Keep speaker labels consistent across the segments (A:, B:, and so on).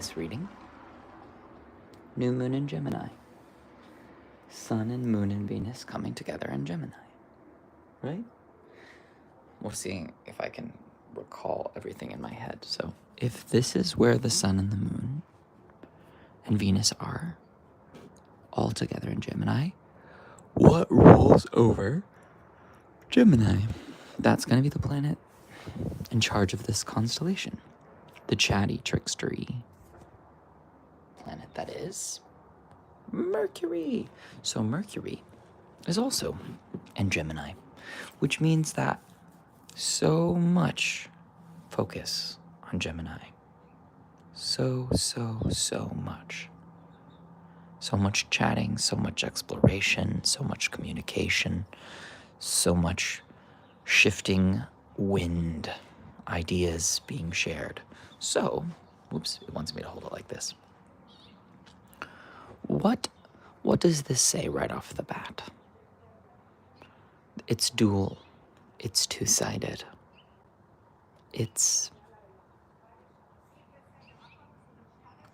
A: this reading. New moon in Gemini. Sun and moon and Venus coming together in Gemini. Right? We'll see if I can recall everything in my head. So if this is where the sun and the moon and Venus are all together in Gemini, what rules over Gemini? That's going to be the planet in charge of this constellation. The chatty, trickstery planet that is Mercury. So Mercury is also in Gemini, which means that so much focus on Gemini. So much. So much chatting, so much exploration, so much communication, so much shifting wind, ideas being shared. So, whoops, it wants me to hold it like this. What does this say right off the bat? It's dual. It's two-sided. It's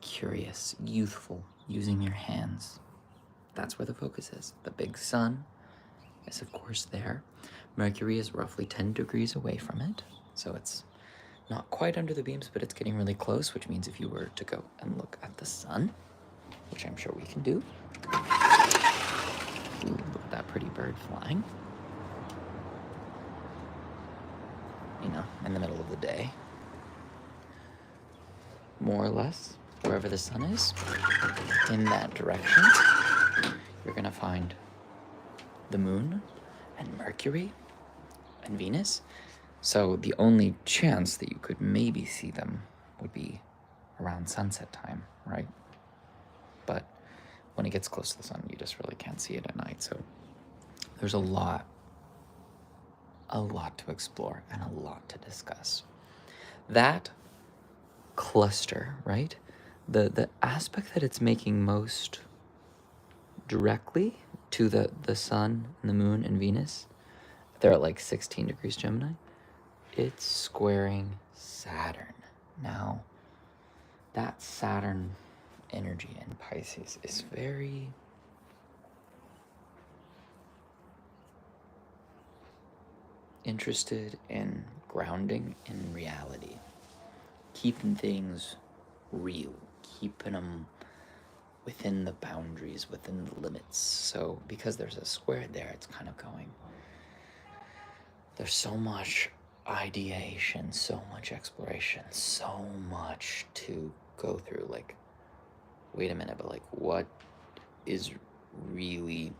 A: curious, youthful, using your hands. That's where the focus is. The big sun is, of course, there. Mercury is roughly 10 degrees away from it, so it's not quite under the beams, but it's getting really close, which means if you were to go and look at the sun, which I'm sure we can do. Ooh, look at that pretty bird flying. You know, in the middle of the day. More or less, wherever the sun is, in that direction, you're gonna find the moon and Mercury and Venus. So the only chance that you could maybe see them would be around sunset time, right? But when it gets close to the sun, you just really can't see it at night. So there's a lot to explore and a lot to discuss. That cluster, right? The aspect that it's making most directly to the sun and the moon and Venus, they're at like 16 degrees Gemini. It's squaring Saturn. Now, that Saturn energy in Pisces is very interested in grounding in reality, keeping things real, keeping them within the boundaries, within the limits. So because there's a square there, it's kind of going, there's so much ideation, so much exploration, so much to go through. Like, wait a minute, but like, what is really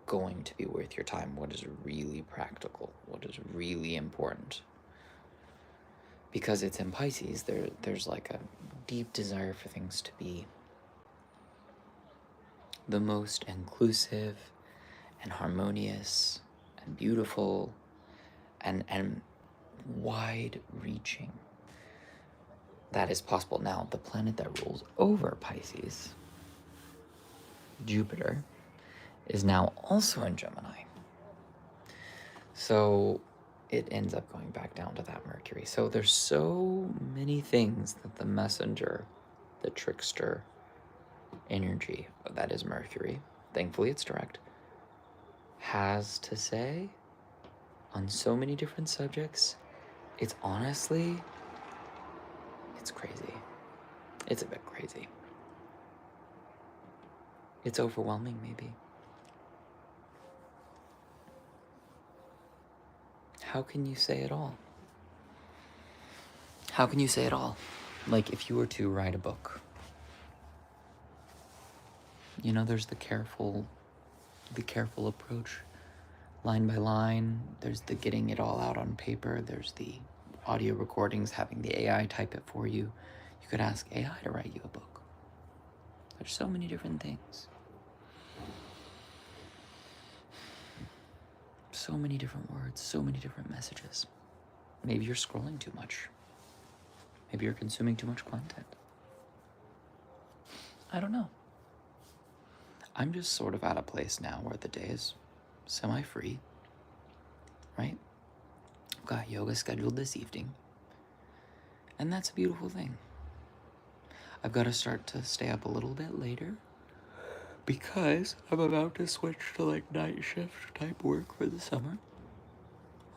A: going to be worth your time? What is really practical? What is really important? Because it's in Pisces, there's like a deep desire for things to be the most inclusive and harmonious and beautiful and wide-reaching that is possible. Now, the planet that rules over Pisces, Jupiter, is now also in Gemini. So it ends up going back down to that Mercury. So there's so many things that the messenger, the trickster energy, that is Mercury, thankfully it's direct, has to say on so many different subjects. It's honestly, it's crazy. It's a bit crazy. It's overwhelming, maybe. How can you say it all? How can you say it all? Like, if you were to write a book, you know, there's the careful approach, line by line. There's the getting it all out on paper. There's the audio recordings, having the AI type it for you. You could ask AI to write you a book. There's so many different things. So many different words, so many different messages. Maybe you're scrolling too much. Maybe you're consuming too much content. I don't know. I'm just sort of at a place now where the day is semi-free, right? I've got yoga scheduled this evening. And that's a beautiful thing. I've got to start to stay up a little bit later because I'm about to switch to like night shift type work for the summer.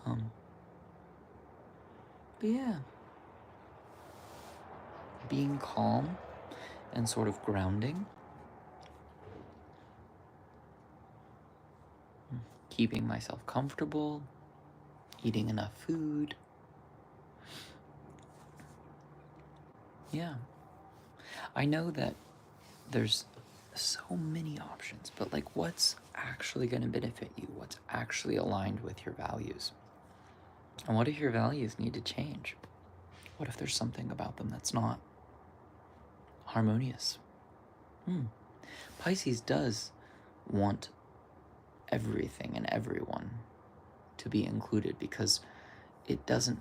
A: But yeah, being calm and sort of grounding, keeping myself comfortable, eating enough food. Yeah. I know that there's so many options, but like what's actually going to benefit you? What's actually aligned with your values? And what if your values need to change? What if there's something about them that's not harmonious? Pisces does want everything and everyone to be included because I'm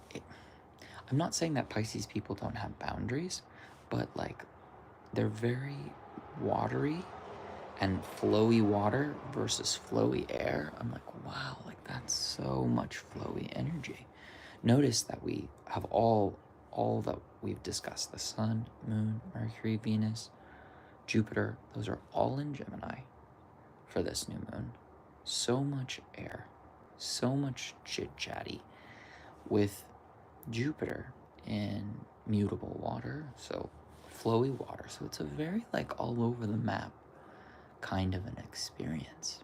A: not saying that Pisces people don't have boundaries, but like they're very watery and flowy water versus flowy air. I'm like, wow, like that's so much flowy energy. Notice that we have all that we've discussed, the sun, moon, Mercury, Venus, Jupiter, those are all in Gemini for this new moon. So much air, so much chit-chatty, with Jupiter in mutable water, so flowy water. So it's a very like all over the map kind of an experience.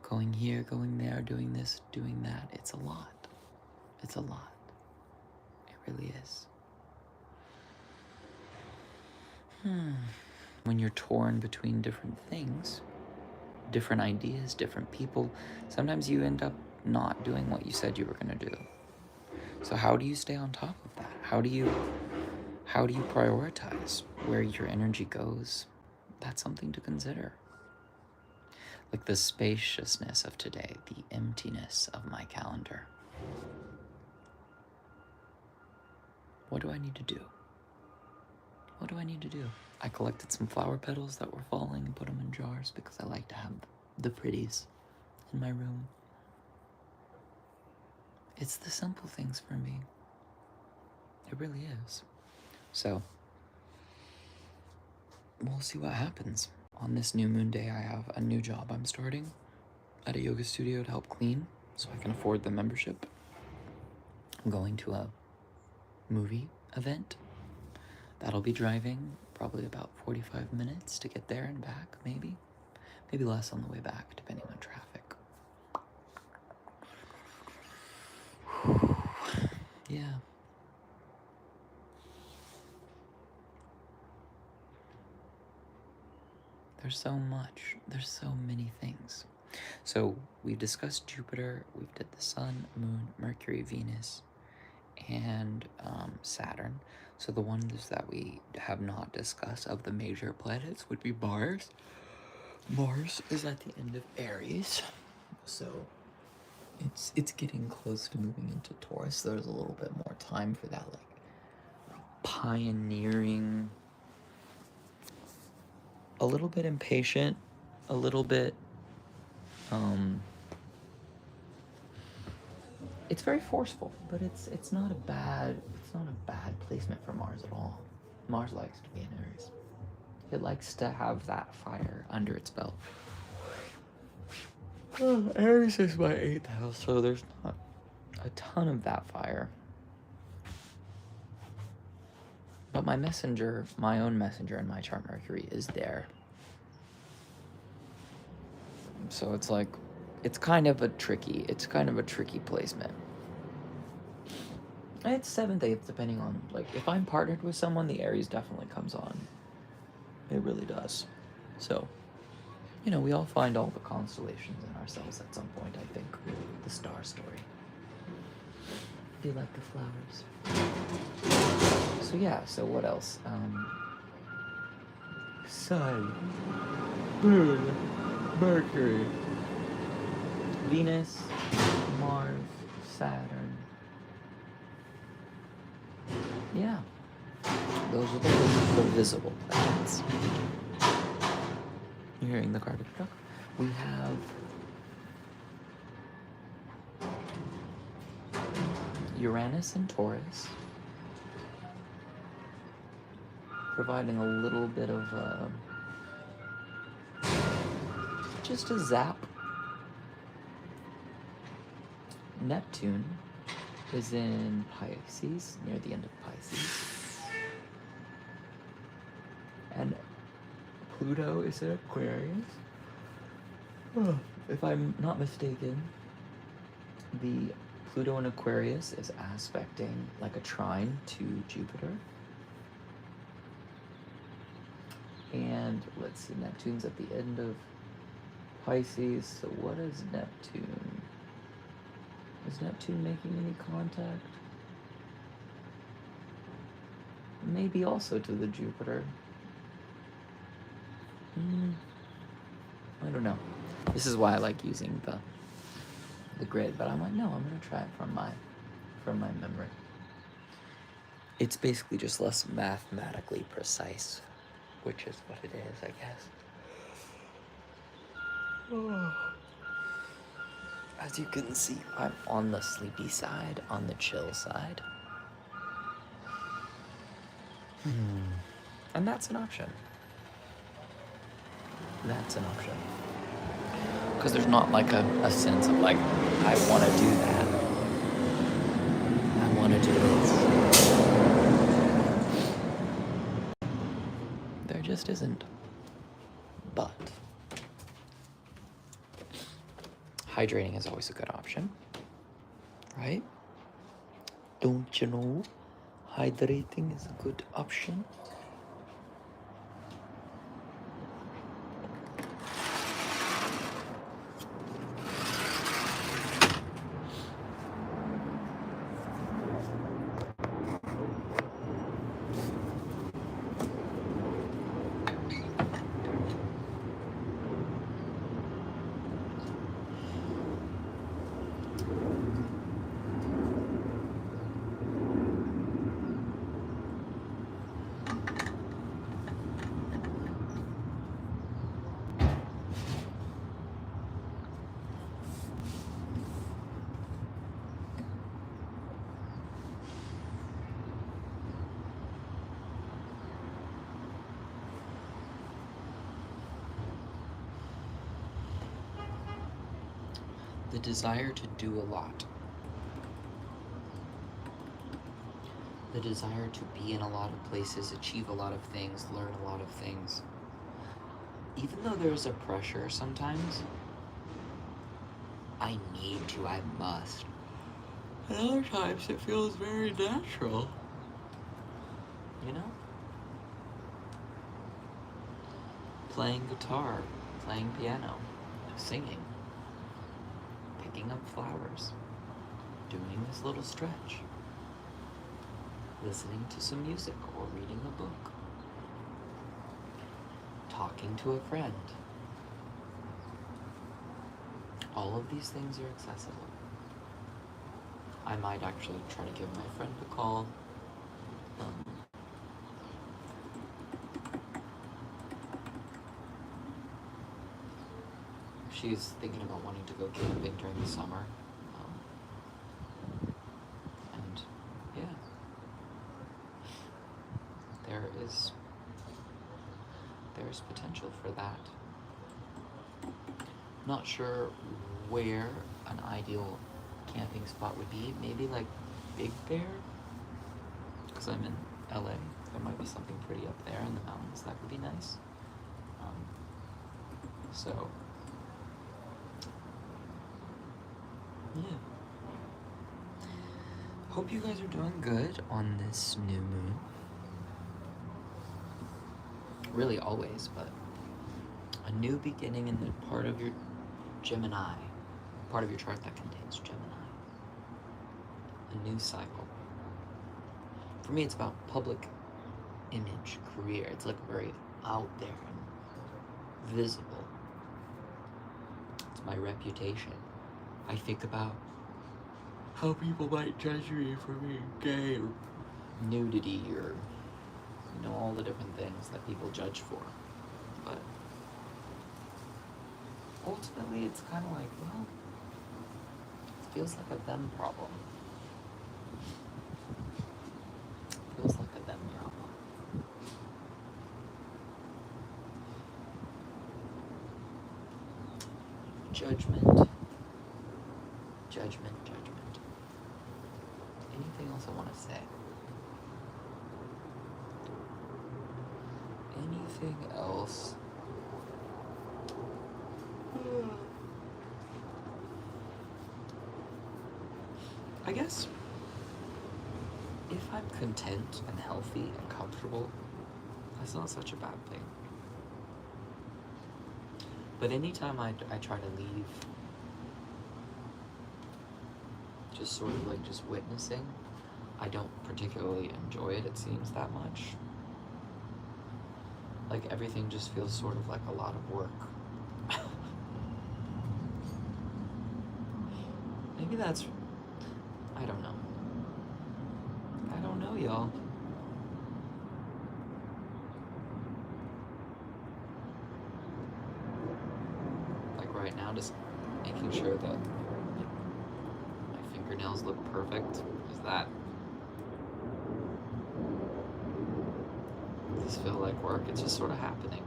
A: Going here, going there, doing this, doing that. It's a lot. It's a lot. It really is. When you're torn between different things, different ideas, different people, sometimes you end up not doing what you said you were going to do. So how do you stay on top of that? How do you prioritize where your energy goes? That's something to consider. Like the spaciousness of today, the emptiness of my calendar. What do I need to do? What do I need to do? I collected some flower petals that were falling and put them in jars because I like to have the pretties in my room. It's the simple things for me. It really is. So, we'll see what happens. On this new moon day, I have a new job I'm starting at a yoga studio to help clean so I can afford the membership. I'm going to a movie event. That'll be driving probably about 45 minutes to get there and back, maybe. Maybe less on the way back, depending on traffic. Yeah. There's so much. There's so many things. So we've discussed Jupiter, we've did the Sun, Moon, Mercury, Venus, and Saturn. So the ones that we have not discussed of the major planets would be Mars. Mars is at the end of Aries, so it's getting close to moving into Taurus. So there's a little bit more time for that, like pioneering, a little bit impatient, a little bit it's very forceful, but it's not a bad placement for Mars at all. Mars likes to be in Aries. It likes to have that fire under its belt. Aries is my 8th house, so there's not a ton of that fire. But my messenger, my own messenger in my chart, Mercury, is there. So it's like, it's kind of a tricky placement. It's 7th, 8th, depending on, like, if I'm partnered with someone, the Aries definitely comes on. It really does. So, you know, we all find all the constellations in ourselves at some point, I think. The star story. Do you like the flowers? So yeah, so what else? Sun, Moon, Mercury, Venus, Mars, Saturn. Yeah. Those are the visible planets. You're hearing the garbage truck? We have Uranus and Taurus, providing a little bit of just a zap. Neptune is in Pisces, near the end of Pisces. And Pluto is in Aquarius. If I'm not mistaken, the Pluto in Aquarius is aspecting like a trine to Jupiter. And let's see, Neptune's at the end of Pisces. So what is Neptune? Is Neptune making any contact? Maybe also to the Jupiter. I don't know. This is why I like using the grid, but I'm like, no, I'm gonna try it from my memory. It's basically just less mathematically precise, which is what it is, I guess. As you can see, I'm on the sleepy side, on the chill side. And that's an option. That's an option. Because there's not like a sense of like, I want to do that. I want to do this. There just isn't. But hydrating is always a good option, right? Don't you know? Hydrating is a good option. The desire to do a lot. The desire to be in a lot of places, achieve a lot of things, learn a lot of things. Even though there's a pressure sometimes, I need to, I must. And other times it feels very natural. You know? Playing guitar, playing piano, singing, picking up flowers, doing this little stretch, listening to some music or reading a book, talking to a friend. All of these things are accessible. I might actually try to give my friend a call. She's thinking about wanting to go camping during the summer. And yeah, there's potential for that. Not sure where an ideal camping spot would be. Maybe like Big Bear, because I'm in LA. There might be something pretty up there in the mountains that would be nice. So yeah. Hope you guys are doing good on this new moon. Really always, but a new beginning in the part of your Gemini, part of your chart that contains Gemini. A new cycle. For me, it's about public image, career. It's like very out there and visible. It's my reputation. I think about how people might judge me for being gay or nudity or, you know, all the different things that people judge for. But ultimately, it's kind of like, well, it feels like a them problem. Judgment. Judgment. Anything else I want to say? Anything else? I guess if I'm content and healthy and comfortable, that's not such a bad thing. But anytime I try to leave, just sort of like just witnessing, I don't particularly enjoy it, it seems, that much. Like everything just feels sort of like a lot of work. Maybe that's, I don't know. I don't know, y'all. Like right now, just making sure that my fingernails look perfect. Is that, does this feel like work? It's just sort of happening.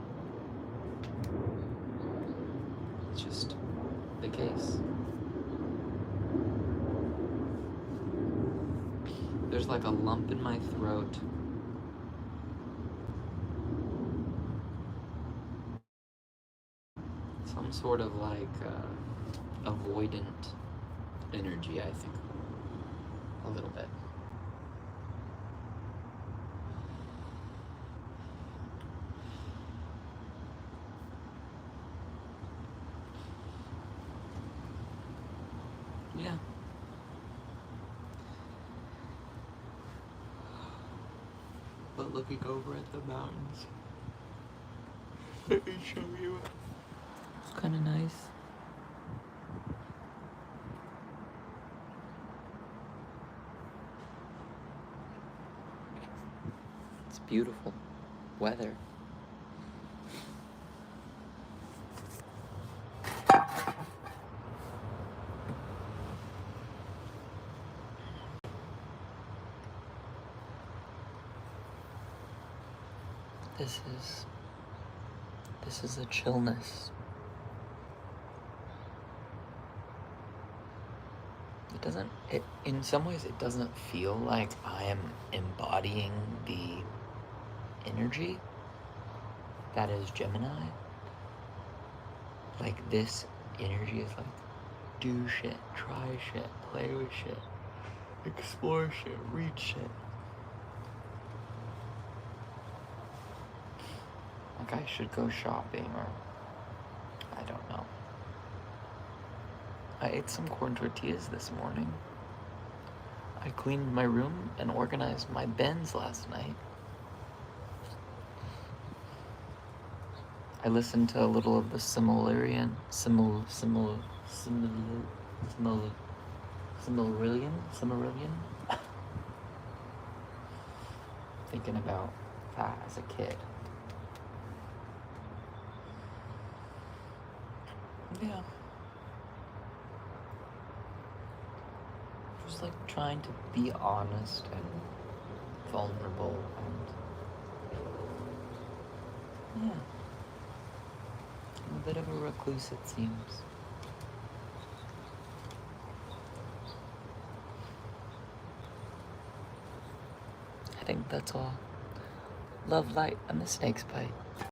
A: It's just the case. There's like a lump in my throat. Some sort of like avoidant energy, I think. A little bit. Yeah. But looking over at the mountains, let me show you. It's kind of nice. It's beautiful weather. This is a chillness. In some ways it doesn't feel like I am embodying the energy that is Gemini. Like this energy is like, do shit, try shit, play with shit, explore shit, read shit. Like I should go shopping, or I don't know. I ate some corn tortillas this morning. I cleaned my room and organized my bins last night. I listened to a little of the Silmarillion. Thinking about that as a kid. Yeah. Just like trying to be honest and vulnerable and yeah. I'm a bit of a recluse, it seems. I think that's all. Love, light, and the snakes bite.